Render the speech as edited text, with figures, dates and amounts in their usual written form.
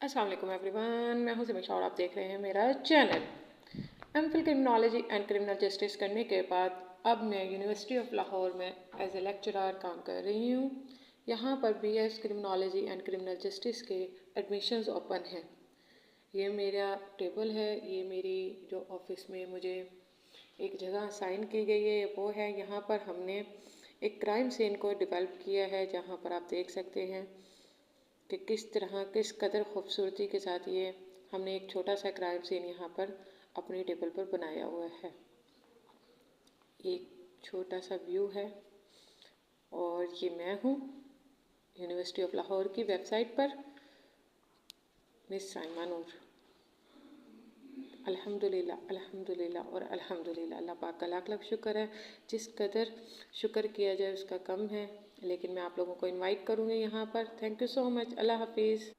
अस्सलाम वालेकुम एवरीवन, मैं हूं समीक्षा और आप देख रहे हैं मेरा channel. MPhil criminology and criminal justice करने के बाद अब मैं यूनिवर्सिटी ऑफ लाहौर में एज ए लेक्चरर काम कर रही हूं। यहां पर BS criminology and criminal justice के एडमिशन्स ओपन हैं। ये मेरा टेबल है, ये मेरी जो ऑफिस में मुझे एक जगह असाइन की गई है वो है। यहाँ पर हमने एक क्राइम सीन को डेवलप किया है, जहाँ पर आप देख सकते हैं कि किस तरह किस कदर खूबसूरती के साथ ये हमने एक छोटा सा क्राइम सीन यहाँ पर अपनी टेबल पर बनाया हुआ है। एक छोटा सा व्यू है और ये मैं हूँ यूनिवर्सिटी ऑफ लाहौर की वेबसाइट पर, मिस साइमा नूर। अल्हम्दुलिल्लाह अल्हम्दुलिल्लाह और अल्हम्दुलिल्लाह। अल्लाह पाक का लाख लाख शुक्र है। जिस कदर शुक्र किया जाए उसका कम है, लेकिन मैं आप लोगों को इनवाइट करूँगी यहाँ पर। Thank you so much. अल्लाह हाफिज़।